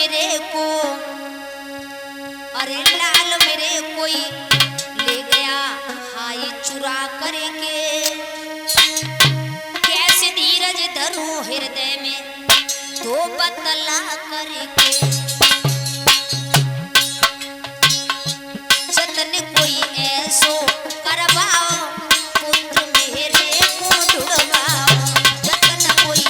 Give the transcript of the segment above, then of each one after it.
मेरे को, अरे लाल मेरे कोई ले गया हाय चुरा करके। कैसे धीरज धरूं हृदय में दो बतला करके। जतन कोई ऐसो करवाओ पुत्र मेरे को ढूंढवाओ। जतन कोई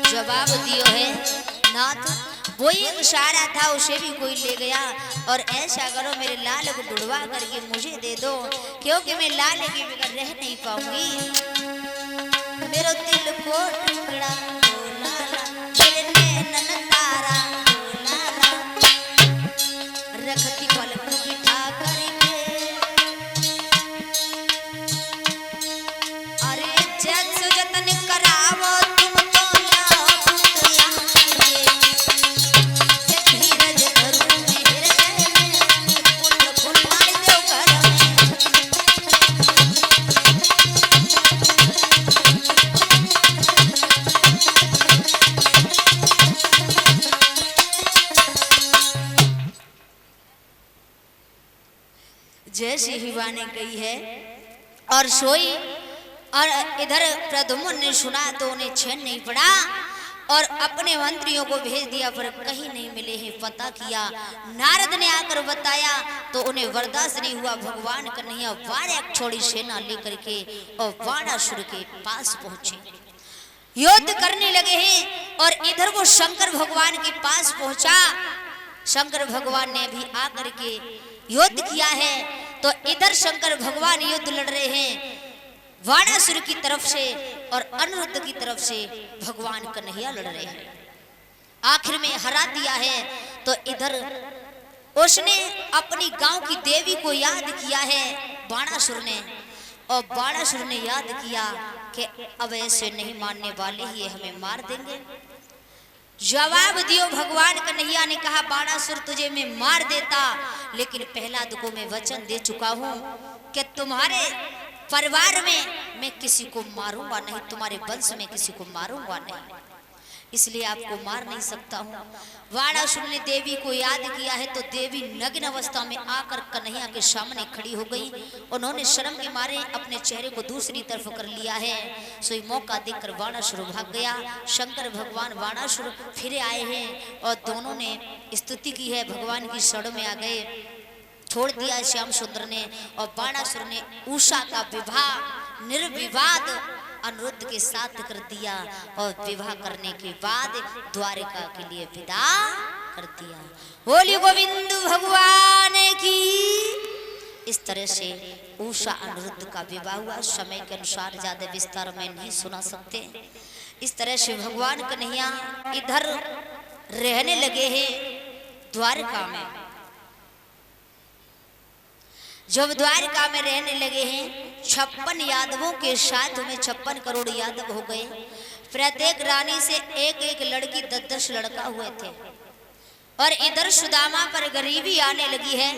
जवाब दियो है नाथ, वो एक इशारा था उसे भी कोई ले गया। और ऐसा करो मेरे लाल को ढूंढवा करके मुझे दे दो, क्योंकि मैं लाल के बगैर रह नहीं पाऊंगी। मेरे दिल को टुकड़ा मेरे नैनन तारा रखती पलकों की ठाकर के। अरे जत जतन करावो जैसी हिवा ने कही है और सोई। और इधर प्रद्युम्न ने सुना तो उन्हें चैन नहीं पड़ा और अपने मंत्रियों को भेज दिया, पर कहीं नहीं मिले हैं। पता किया, नारद ने आकर बताया तो उन्हें बर्दाश्त नहीं हुआ। भगवान कन्हैया 12 छोड़ी सेना लेकर के और बाणासुर के पास पहुंचे, युद्ध करने लगे हैं। और इधर वो शंकर भगवान के पास पहुंचा। शंकर भगवान ने भी आकर के युद्ध किया है। तो इधर शंकर भगवान युद्ध लड़ रहे हैं बाणासुर की तरफ से और अनिरुद्ध की तरफ से भगवान कन्हैया लड़ रहे हैं। आखिर में हरा दिया है। तो इधर उसने अपनी गांव की देवी को याद किया है बाणासुर ने। और बाणासुर ने याद किया कि अब ऐसे नहीं मानने वाले ही, ये हमें मार देंगे। जवाब दियो भगवान कन्हैया ने कहा, बाणासुर तुझे मैं मार देता, लेकिन पहला तुमको मैं वचन दे चुका हूं कि तुम्हारे परिवार में मैं किसी को मारूंगा नहीं, तुम्हारे वंश में किसी को मारूंगा नहीं, इसलिए आपको मार नहीं सकता हूं। बाणासुर ने देवी को याद किया है। तो देवी नग्न अवस्था में आकर कन्हैया के सामने खड़ी हो गई। उन्होंने शर्म के मारे अपने चेहरे को दूसरी तरफ कर लिया है। सोई मौका देखकर बाणासुर भाग गया। शंकर भगवान बाणासुर फिर आए हैं और दोनों ने स्तुति की है, भगवान की शरण में आ गए। छोड़ दिया श्याम सुंदर ने और बाणासुर ने उषा का विवाह निर्विवाद अनिरुद्ध के साथ कर दिया। और विवाह करने के बाद द्वारिका के लिए विदा कर दिया। बोली गोविंद भगवान की। इस तरह से उषा अनिरुद्ध का विवाह हुआ। समय के अनुसार ज्यादा विस्तार में नहीं सुना सकते। इस तरह से भगवान कन्हैया इधर रहने लगे हैं द्वारका में। जब द्वारका में रहने लगे हैं 56 यादवों के साथ में 56 करोड़ यादव हो गए। प्रत्येक रानी से एक एक लड़की 10-10 लड़का हुए थे। और इधर सुदामा पर गरीबी आने लगी है।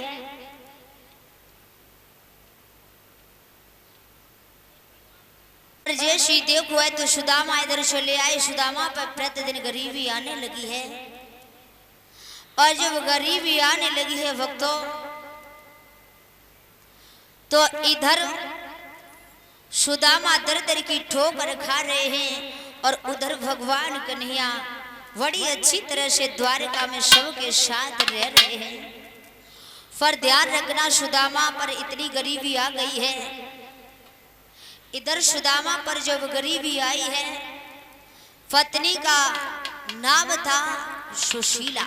जैसी देखो है तो सुदामा इधर चले आए। सुदामा पर प्रतिदिन गरीबी आने लगी है। और जब गरीबी आने लगी है भक्तों, तो इधर सुदामा दर दर की ठोकर खा रहे हैं और उधर भगवान कन्हैया बड़ी अच्छी तरह से द्वारका में सबके साथ रह रहे हैं। पर ध्यान रखना, सुदामा पर इतनी गरीबी आ गई है। इधर सुदामा पर जब गरीबी आई है, पत्नी का नाम था सुशीला।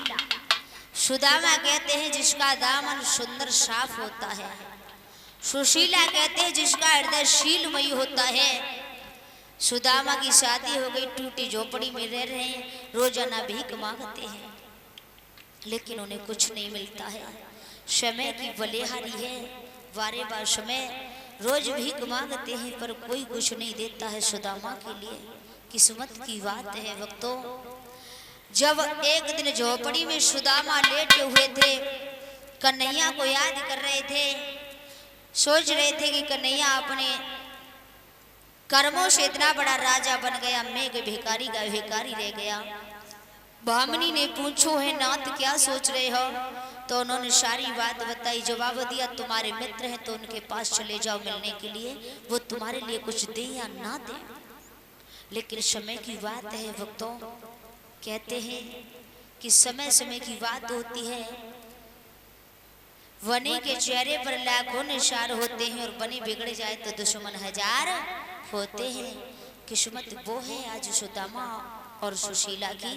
सुदामा कहते हैं जिसका दामन सुंदर साफ होता है। सुशीला कहते हैं जिसका हृदय शीलमयी होता है। सुदामा की शादी हो गई, टूटी झोपड़ी में रह रहे हैं, रोजाना भीख मांगते हैं लेकिन उन्हें कुछ नहीं मिलता है। समय की बलिहारी है, बारे बार समय रोज भीख मांगते हैं पर कोई कुछ नहीं देता है सुदामा के लिए। किस्मत की बात है भक्तों। जब एक दिन झोपड़ी में सुदामा लेटे हुए थे, कन्हैया को याद कर रहे थे, सोच रहे थे कि कन्हैया अपने कर्मों से इतना बड़ा राजा बन गया, मैं भिखारी का भिखारी रह गया। भामिनी ने पूछो है नाथ क्या सोच रहे हो? तो उन्होंने सारी बात बताई। जवाब दिया तुम्हारे मित्र हैं तो उनके पास चले जाओ मिलने के लिए, वो तुम्हारे लिए कुछ दे या ना दे। लेकिन समय की बात है भक्तों, कहते हैं कि समय समय की बात होती है। वनी के चेहरे पर लाखों निशान होते हैं और बनी बिगड़ जाए तो दुश्मन हजार होते हैं। किस्मत वो है आज सुदामा और सुशीला की।